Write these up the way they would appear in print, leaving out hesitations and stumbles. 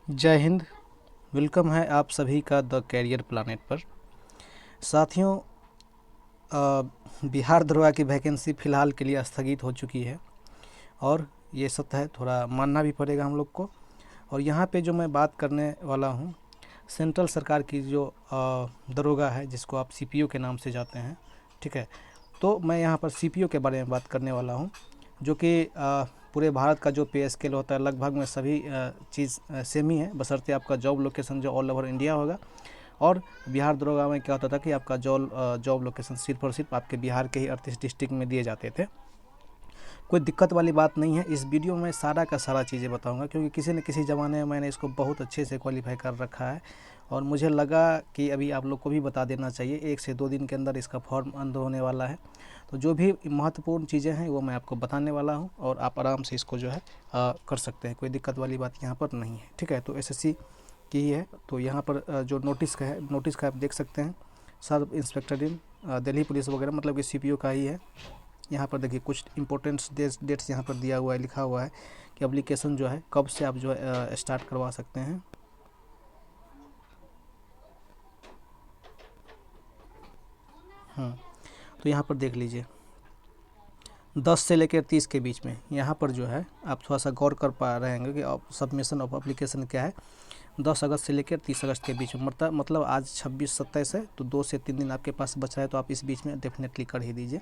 जय हिंद। वेलकम है आप सभी का द कैरियर प्लानेट पर। साथियों, बिहार दरोगा की वैकेंसी फ़िलहाल के लिए स्थगित हो चुकी है और ये सत्य है, थोड़ा मानना भी पड़ेगा हम लोग को। और यहाँ पे जो मैं बात करने वाला हूँ, सेंट्रल सरकार की जो दरोगा है, जिसको आप सीपीओ के नाम से जाते हैं, ठीक है। तो मैं यहाँ पर सीपीओ के बारे में बात करने वाला हूँ, जो कि पूरे भारत का जो पे स्केल होता है लगभग में सभी चीज़ सेम ही है, बशर्ते आपका जॉब लोकेशन जो ऑल ओवर इंडिया होगा। और बिहार दरोगा में क्या होता था कि आपका जॉब लोकेशन सिर्फ और सिर्फ आपके बिहार के ही 38 डिस्ट्रिक्ट में दिए जाते थे। कोई दिक्कत वाली बात नहीं है। इस वीडियो में सारा का सारा चीज़ें बताऊंगा, क्योंकि किसी न किसी ज़माने में मैंने इसको बहुत अच्छे से क्वालिफाई कर रखा है और मुझे लगा कि अभी आप लोग को भी बता देना चाहिए। 1 से 2 दिन के अंदर इसका फॉर्म अंदर होने वाला है, तो जो भी महत्वपूर्ण चीज़ें हैं वो मैं आपको बताने वाला हूं और आप आराम से इसको जो है कर सकते हैं। कोई दिक्कत वाली बात यहाँ पर नहीं है, ठीक है। तो एसएससी की ही है। तो यहाँ पर जो नोटिस का आप देख सकते हैं, सब इंस्पेक्टर इन दिल्ली पुलिस वगैरह, मतलब कि सीपीओ का ही है। यहाँ पर देखिए कुछ इंपॉर्टेंट्स डेट्स यहाँ पर दिया हुआ है, लिखा हुआ है कि एप्लीकेशन जो है कब से आप जो है स्टार्ट करवा सकते हैं। तो यहाँ पर देख लीजिए 10 से लेकर 30 के बीच में यहाँ पर जो है आप थोड़ा सा गौर कर पा रहे हैं कि सबमिशन ऑफ एप्लीकेशन क्या है। 10 अगस्त से लेकर 30 अगस्त के बीच में, मतलब आज 26-27 है, तो 2 से 3 दिन आपके पास बच रहा है, तो आप इस बीच में डेफिनेटली कर ही दीजिए।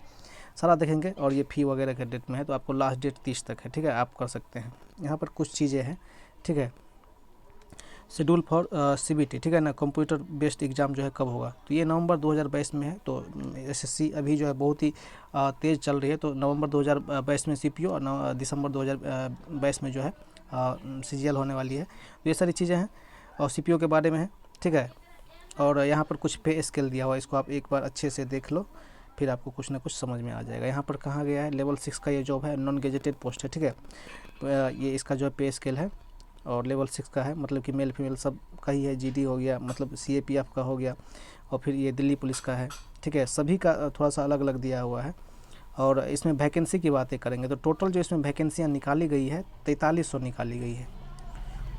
सारा देखेंगे। और ये फ़ी वगैरह के डेट में है, तो आपको लास्ट डेट 30 तक है, ठीक है। आप कर सकते हैं। यहाँ पर कुछ चीज़ें हैं, ठीक है। शेड्यूल फॉर सीबीटी, ठीक है ना, कंप्यूटर बेस्ड एग्ज़ाम जो है कब होगा, तो ये नवंबर 2022 में है। तो एसएससी अभी जो है बहुत ही तेज़ चल रही है, तो नवंबर 2022 में सीपीओ और दिसंबर 2022 में जो है सीजीएल होने वाली है। तो ये सारी चीज़ें हैं और सीपीओ के बारे में है, ठीक है। और यहाँ पर कुछ पे स्केल दिया हुआ है, इसको आप एक बार अच्छे से देख लो, फिर आपको कुछ ना कुछ समझ में आ जाएगा। यहाँ पर कहाँ गया है, लेवल 6 का ये जॉब है, नॉन गेजेटेड पोस्ट है, ठीक है। तो ये इसका जो है पे स्केल है और लेवल 6 का है, मतलब कि मेल फीमेल सब का ही है। जीडी हो गया, मतलब सीएपीएफ का हो गया, और फिर ये दिल्ली पुलिस का है, ठीक है। सभी का थोड़ा सा अलग अलग दिया हुआ है। और इसमें वैकेंसी की बातें करेंगे तो टोटल जो इसमें वैकेंसियाँ निकाली गई है 4300 निकाली गई है।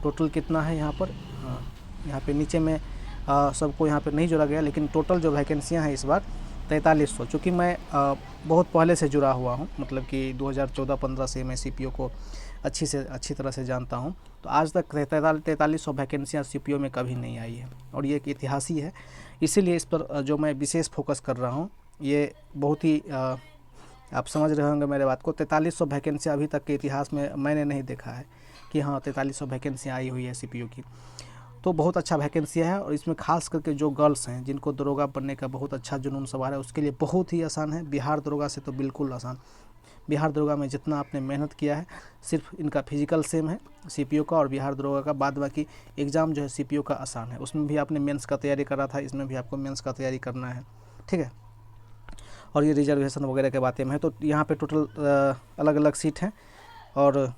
टोटल कितना है यहाँ पर, हाँ यहाँ पे नीचे में सबको यहाँ पे नहीं जोड़ा गया, लेकिन टोटल जो वैकेंसियाँ हैं इस बार 4300। चूँकि मैं बहुत पहले से जुड़ा हुआ हूँ, मतलब कि 2014-15 से मैं सीपीओ को अच्छी तरह से जानता हूँ। तो आज तक 4300 वैकेंसियाँ सीपीओ में कभी नहीं आई है, और ये एक इतिहास ही है। इसीलिए इस पर जो मैं विशेष फोकस कर रहा हूँ, ये बहुत ही आप समझ रहे होंगे मेरे बात को। 4300 वैकेंसी अभी तक के इतिहास में मैंने नहीं देखा है कि हाँ 4300 वैकेंसी आई हुई है सीपीओ की। तो बहुत अच्छा वैकेंसी है, और इसमें खास करके जो गर्ल्स हैं जिनको दरोगा बनने का बहुत अच्छा जुनून सवार है, उसके लिए बहुत ही आसान है। बिहार दरोगा से तो बिल्कुल आसान। बिहार दरोगा में जितना आपने मेहनत किया है, सिर्फ इनका फिजिकल सेम है सीपीओ का और बिहार दरोगा का, बाद बाकी एग्ज़ाम जो है सीपीओ का आसान है। उसमें भी आपने मेंस का तैयारी करा था, इसमें भी आपको मेंस का तैयारी करना है, ठीक है। और ये रिजर्वेशन वगैरह के बातें में है। तो यहाँ पे टोटल अलग अलग सीट हैं। और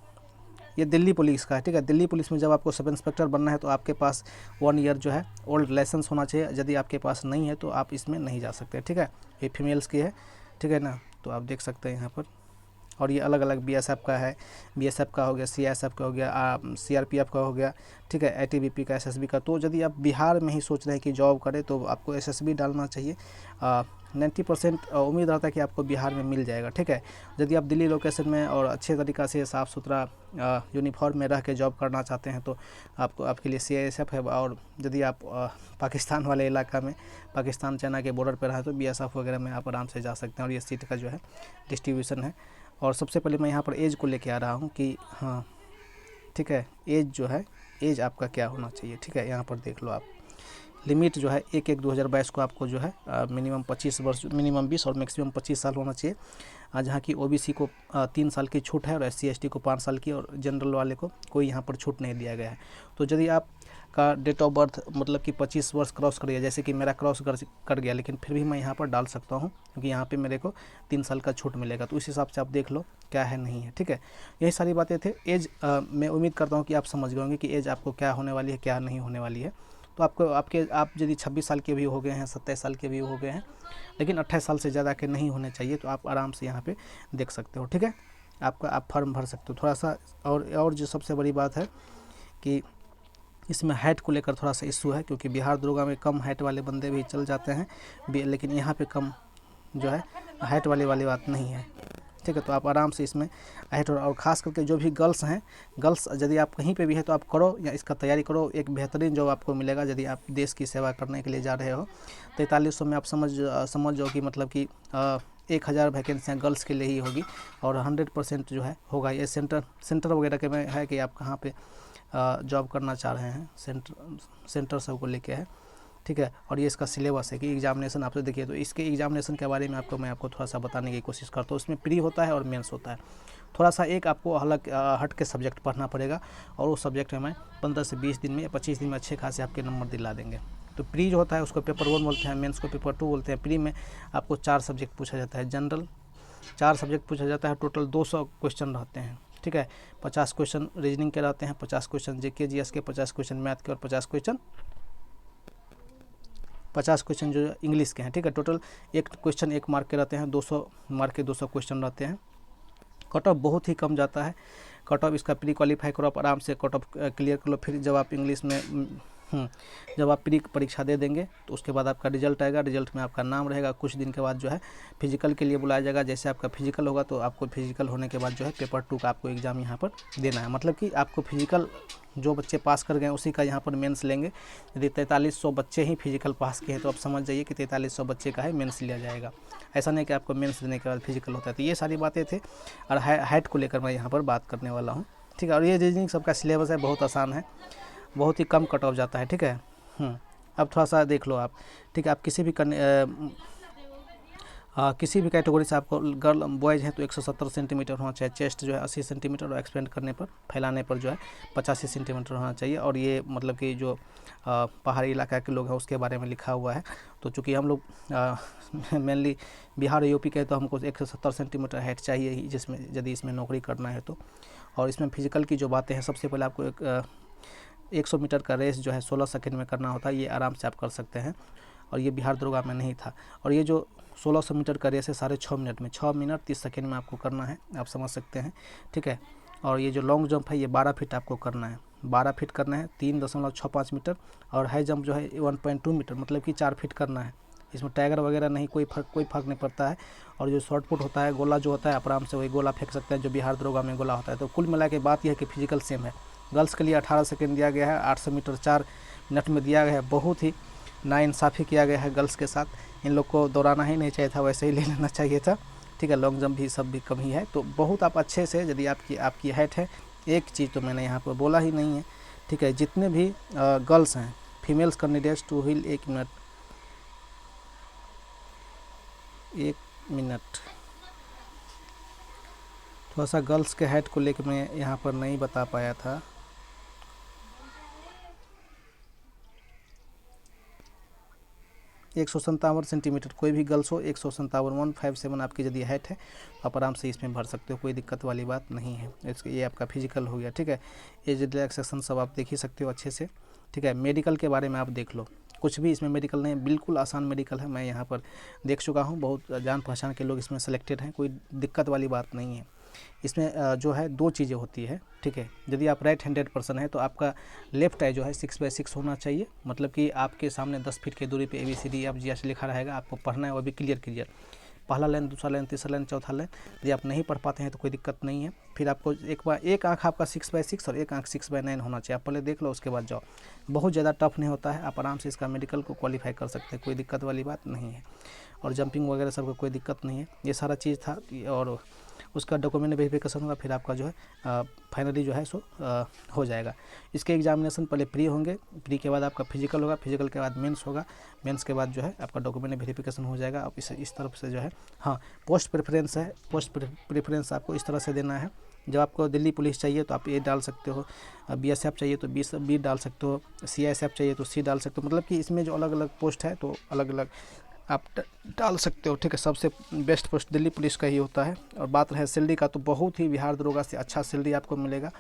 ये दिल्ली पुलिस का है, ठीक है। दिल्ली पुलिस में जब आपको सब इंस्पेक्टर बनना है तो आपके पास 1 ईयर जो है ओल्ड लाइसेंस होना चाहिए। यदि आपके पास नहीं है तो आप इसमें नहीं जा सकते, ठीक है। ये फीमेल्स की है, ठीक है ना। तो आप देख सकते हैं यहाँ पर। और ये अलग अलग बीएसएफ का है, बीएसएफ का हो गया, सीआईएसएफ का हो गया, सीआरपीएफ का हो गया, ठीक है, आईटीबीपी का, एसएसबी का। तो यदि आप बिहार में ही सोच रहे हैं कि जॉब करें तो आपको एसएसबी डालना चाहिए। 90% उम्मीद रहता है कि आपको बिहार में मिल जाएगा, ठीक है। यदि आप दिल्ली लोकेशन में और अच्छे तरीक़ा से साफ़ सुथरा यूनिफॉर्म में रह के जॉब करना चाहते हैं तो आपके लिए सीआईएसएफ है। और यदि आप पाकिस्तान वाले इलाका में, पाकिस्तान चाइना के बॉर्डर पर है, तो बीएसएफ वगैरह में आप आराम से जा सकते हैं। और ये सीट का जो है डिस्ट्रीब्यूशन है। और सबसे पहले मैं यहाँ पर एज को लेके आ रहा हूँ कि हाँ, ठीक है, एज जो है, एज आपका क्या होना चाहिए, ठीक है। यहाँ पर देख लो आप, लिमिट जो है 1/1/2022 को आपको जो है मिनिमम 25 वर्ष, मिनिमम 20 और मैक्सिमम 25 साल होना चाहिए। जहाँ की ओबीसी को 3 साल की छूट है और एससी एसटी को 5 साल की, और जनरल वाले को कोई यहाँ पर छूट नहीं दिया गया है। तो यदि आप का डेट ऑफ बर्थ मतलब कि 25 वर्ष क्रॉस कर गया, जैसे कि मेरा क्रॉस कर गया, लेकिन फिर भी मैं यहाँ पर डाल सकता हूँ, क्योंकि यहाँ पे मेरे को 3 साल का छूट मिलेगा। तो इस हिसाब से आप देख लो क्या है, नहीं है, ठीक है। यही सारी बातें थे। एज मैं उम्मीद करता हूँ कि आप समझ गए होंगे कि एज आपको क्या होने वाली है, क्या नहीं होने वाली है। तो आप यदि 26 साल के भी हो गए हैं, 27 साल के भी हो गए हैं, लेकिन 28 साल से ज़्यादा के नहीं होने चाहिए, तो आप आराम से यहाँ पे देख सकते हो, ठीक है। आप फॉर्म भर सकते हो थोड़ा सा। और जो सबसे बड़ी बात है कि इसमें हाइट को लेकर थोड़ा सा इशू है, क्योंकि बिहार दरोगा में कम हाइट वाले बंदे भी चल जाते हैं, लेकिन यहाँ पे कम जो है हाइट वाली बात नहीं है, ठीक है। तो आप आराम से इसमें हाइट, और ख़ास करके जो भी गर्ल्स हैं, गर्ल्स यदि आप कहीं पे भी है तो आप करो या इसका तैयारी करो, एक बेहतरीन जॉब आपको मिलेगा यदि आप देश की सेवा करने के लिए जा रहे हो। 4300 में आप समझ जाओ कि मतलब कि 1000 वैकेंसियाँ गर्ल्स के लिए ही होगी, और 100% जो है होगा। ये सेंटर वगैरह के में है कि आप कहाँ पे जॉब करना चाह रहे हैं, सेंटर सबको लेके है, ठीक है। और ये इसका सिलेबस है कि एग्जामिनेशन आपसे देखिए, तो इसके एग्जामिनेशन के बारे में मैं आपको थोड़ा सा बताने की कोशिश करता हूँ। इसमें प्री होता है और मेंस होता है। थोड़ा सा एक आपको अलग हट के सब्जेक्ट पढ़ना पड़ेगा, और उस सब्जेक्ट में 15 से 20 दिन में या 25 दिन में अच्छे खासे आपके नंबर दिला देंगे। तो प्री जो होता है उसको पेपर 1 बोलते हैं, मेंस को पेपर 2 बोलते हैं। प्री में आपको 4 सब्जेक्ट पूछा जाता है, जनरल 4 सब्जेक्ट पूछा जाता है, टोटल 200 क्वेश्चन रहते हैं, ठीक है। 50 क्वेश्चन रीजनिंग के रहते हैं, 50 क्वेश्चन जीके जीएस के, 50 क्वेश्चन मैथ के, और 50 क्वेश्चन जो इंग्लिश के हैं, ठीक है। टोटल एक क्वेश्चन 1 मार्क के रहते हैं, 200 मार्क के 200 क्वेश्चन रहते हैं। कट ऑफ बहुत ही कम जाता है। कट ऑफ इसका प्री क्वालिफाई करो, आप आराम से कट ऑफ क्लियर कर लो। फिर जब आप इंग्लिश में जब आप प्री परीक्षा दे देंगे तो उसके बाद आपका रिजल्ट आएगा। रिजल्ट में आपका नाम रहेगा। कुछ दिन के बाद जो है फिजिकल के लिए बुलाया जाएगा। जैसे आपका फिजिकल होगा तो आपको फिजिकल होने के बाद जो है पेपर 2 का आपको एग्ज़ाम यहाँ पर देना है। मतलब कि आपको फिजिकल जो बच्चे पास कर गए उसी का यहाँ पर मेंस लेंगे। यदि 4300 बच्चे ही फिजिकल पास किए हैं तो आप समझ जाइए कि 4300 बच्चे का है मेंस लिया जाएगा। ऐसा नहीं कि आपको मेंस देने के बाद फिजिकल होता है। तो ये सारी बातें थे, और हाइट को लेकर मैं यहाँ पर बात करने वाला हूँ, ठीक है। और ये रीजनिंग सबका सिलेबस है, बहुत आसान है, बहुत ही कम कट ऑफ जाता है, ठीक है। अब थोड़ा सा देख लो आप, ठीक है। आप किसी भी कैटेगरी से आपको गर्ल बॉयज़ हैं तो 170 सेंटीमीटर होना चाहिए। चेस्ट जो है 80 सेंटीमीटर, और एक्सपेंड करने पर, फैलाने पर जो है 85 सेंटीमीटर होना चाहिए। और ये मतलब कि जो पहाड़ी इलाका के लोग हैं उसके बारे में लिखा हुआ है। तो चूँकि हम लोग मेनली बिहार यूपी के, तो हमको 170 सेंटीमीटर हाइट चाहिए ही, जिसमें यदि इसमें नौकरी करना है तो। और इसमें फिजिकल की जो बातें हैं, सबसे पहले आपको 100 मीटर का रेस जो है 16 सेकंड में करना होता है। ये आराम से आप कर सकते हैं, और ये बिहार दरोगा में नहीं था। और ये जो 1600 मीटर का रेस है 6.5 मिनट में, 6 मिनट 30 सेकंड में आपको करना है, आप समझ सकते हैं, ठीक है। और ये जो लॉन्ग जंप है ये 12 फीट आपको करना है, 12 फीट करना है, 3.65 मीटर। और हाई जंप जो है 1.2 मीटर, मतलब कि 4 फीट करना है। इसमें टाइगर वगैरह नहीं, कोई फ़र्क नहीं पड़ता है। और जो शॉर्ट पुट होता है, गोला जो होता है, आप आराम से वही गोला फेंक सकते हैं जो बिहार दरोगा में गोला होता है। तो कुल मिला के बात यह है कि फिजिकल सेम है। गर्ल्स के लिए 18 सेकंड दिया गया है, 800 मीटर 4 मिनट में दिया गया है। बहुत ही नाइंसाफ़ी किया गया है गर्ल्स के साथ। इन लोग को दौड़ाना ही नहीं चाहिए था, वैसे ही ले लेना चाहिए था, ठीक है। लॉन्ग जंप भी सब भी कम ही है। तो बहुत आप अच्छे से, यदि आपकी हाइट है, एक चीज़ तो मैंने यहाँ पर बोला ही नहीं है, ठीक है। जितने भी गर्ल्स हैं, females candidates two wheel, 1 minute, थोड़ा सा गर्ल्स के हाइट को लेकर मैं यहाँ पर नहीं बता पाया था। एक 157 सेंटीमीटर, कोई भी गर्ल्स हो 157, 157 आपकी यदि हाइट है तो आप आराम से इसमें भर सकते हो, कोई दिक्कत वाली बात नहीं है। ये आपका फिजिकल हो गया, ठीक है। एज रिलैक्सेशन सब आप देख ही सकते हो अच्छे से, ठीक है। मेडिकल के बारे में आप देख लो, कुछ भी इसमें मेडिकल नहीं, बिल्कुल आसान मेडिकल है। मैं यहाँ पर देख चुका हूँ, बहुत जान पहचान के लोग इसमें सेलेक्टेड हैं, कोई दिक्कत वाली बात नहीं है। इसमें जो है 2 चीज़ें होती है, ठीक है। यदि आप राइट हैंडेड पर्सन है तो आपका लेफ्ट आई जो है 6/6 होना चाहिए। मतलब कि आपके सामने 10 फीट की दूरी पे ABCDEFG लिखा रहेगा, आपको पढ़ना है, वो भी क्लियर। पहला लाइन, दूसरा लाइन, तीसरा लाइन, चौथा लाइन। यदि आप नहीं पढ़ पाते हैं तो कोई दिक्कत नहीं है। फिर आपको एक आँख आपका 6/6 और एक आँख 6/9 होना चाहिए। आप पहले देख लो, उसके बाद जाओ। बहुत ज़्यादा टफ नहीं होता है, आप आराम से इसका मेडिकल को क्वालिफाई कर सकते हैं, कोई दिक्कत वाली बात नहीं है। और जंपिंग वगैरह सबको कोई दिक्कत नहीं है। ये सारा चीज़ था। और उसका डॉक्यूमेंट वेरिफिकेशन होगा, फिर आपका जो है फाइनली जो है सो हो जाएगा। इसके एग्जामिनेशन पहले प्री होंगे, प्री के बाद आपका फिजिकल होगा, फिजिकल के बाद मेंस होगा, मेंस के बाद जो है आपका डॉक्यूमेंट वेरिफिकेशन हो जाएगा। अब इस तरफ से जो है, हाँ, पोस्ट प्रेफरेंस है। पोस्ट प्रेफरेंस आपको इस तरह से देना है। जब आपको दिल्ली पुलिस चाहिए तो आप ए डाल सकते हो, BSF चाहिए तो बी डाल सकते हो, CISF चाहिए तो C डाल सकते हो। मतलब कि इसमें जो अलग अलग पोस्ट है तो अलग अलग आप डाल सकते हो, ठीक है। सबसे बेस्ट पोस्ट दिल्ली पुलिस का ही होता है। और बात रहे सैलरी का, तो बहुत ही बिहार दरोगा से अच्छा सैलरी आपको मिलेगा,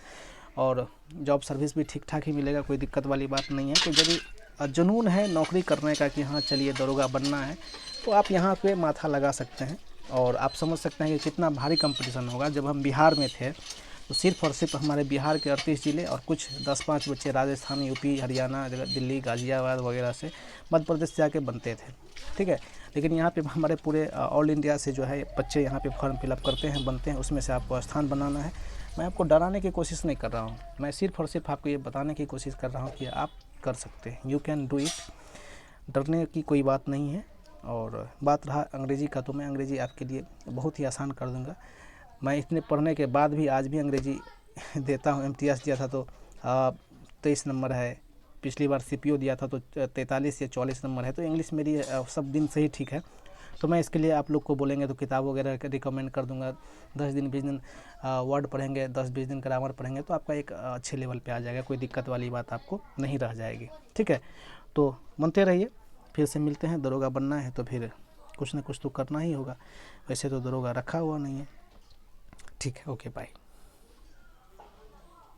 और जॉब सर्विस भी ठीक ठाक ही मिलेगा, कोई दिक्कत वाली बात नहीं है। तो यदि जुनून है नौकरी करने का कि हाँ चलिए दरोगा बनना है, तो आप यहाँ पे माथा लगा सकते हैं। और आप समझ सकते हैं कि कितना भारी कंपटीशन होगा। जब हम बिहार में थे तो सिर्फ और सिर्फ हमारे बिहार के 38 ज़िले और कुछ 10-5 बच्चे राजस्थान, यूपी, हरियाणा, दिल्ली, गाज़ियाबाद वगैरह से, मध्य प्रदेश से आके बनते थे, ठीक है। लेकिन यहाँ पे हमारे पूरे ऑल इंडिया से जो है बच्चे यहाँ पे फॉर्म फिलअप करते हैं, बनते हैं, उसमें से आपको स्थान बनाना है। मैं आपको डराने की कोशिश नहीं कर रहा हूँ, मैं सिर्फ और सिर्फ आपको ये बताने की कोशिश कर रहा हूँ कि आप कर सकते हैं, यू कैन डू इट। डरने की कोई बात नहीं है। और बात रहा अंग्रेज़ी का, तो मैं अंग्रेज़ी आपके लिए बहुत ही आसान कर दूँगा। मैं इतने पढ़ने के बाद भी आज भी अंग्रेज़ी देता हूँ। इम्तियाज़ दिया था तो 23 नंबर है, पिछली बार सीपीओ दिया था तो 43 या 44 नंबर है, तो इंग्लिश मेरी सब दिन से ही ठीक है। तो मैं इसके लिए आप लोग को बोलेंगे तो किताब वगैरह रिकमेंड कर दूंगा। 10 दिन 20 दिन वर्ड पढ़ेंगे, 10-20 दिन ग्रामर पढ़ेंगे तो आपका एक अच्छे लेवल पे आ जाएगा, कोई दिक्कत वाली बात आपको नहीं रह जाएगी, ठीक है। तो बनते रहिए, फिर से मिलते हैं। दरोगा बनना है तो फिर कुछ ना कुछ तो करना ही होगा, वैसे तो दरोगा रखा हुआ नहीं है, ठीक है। Okay, bye.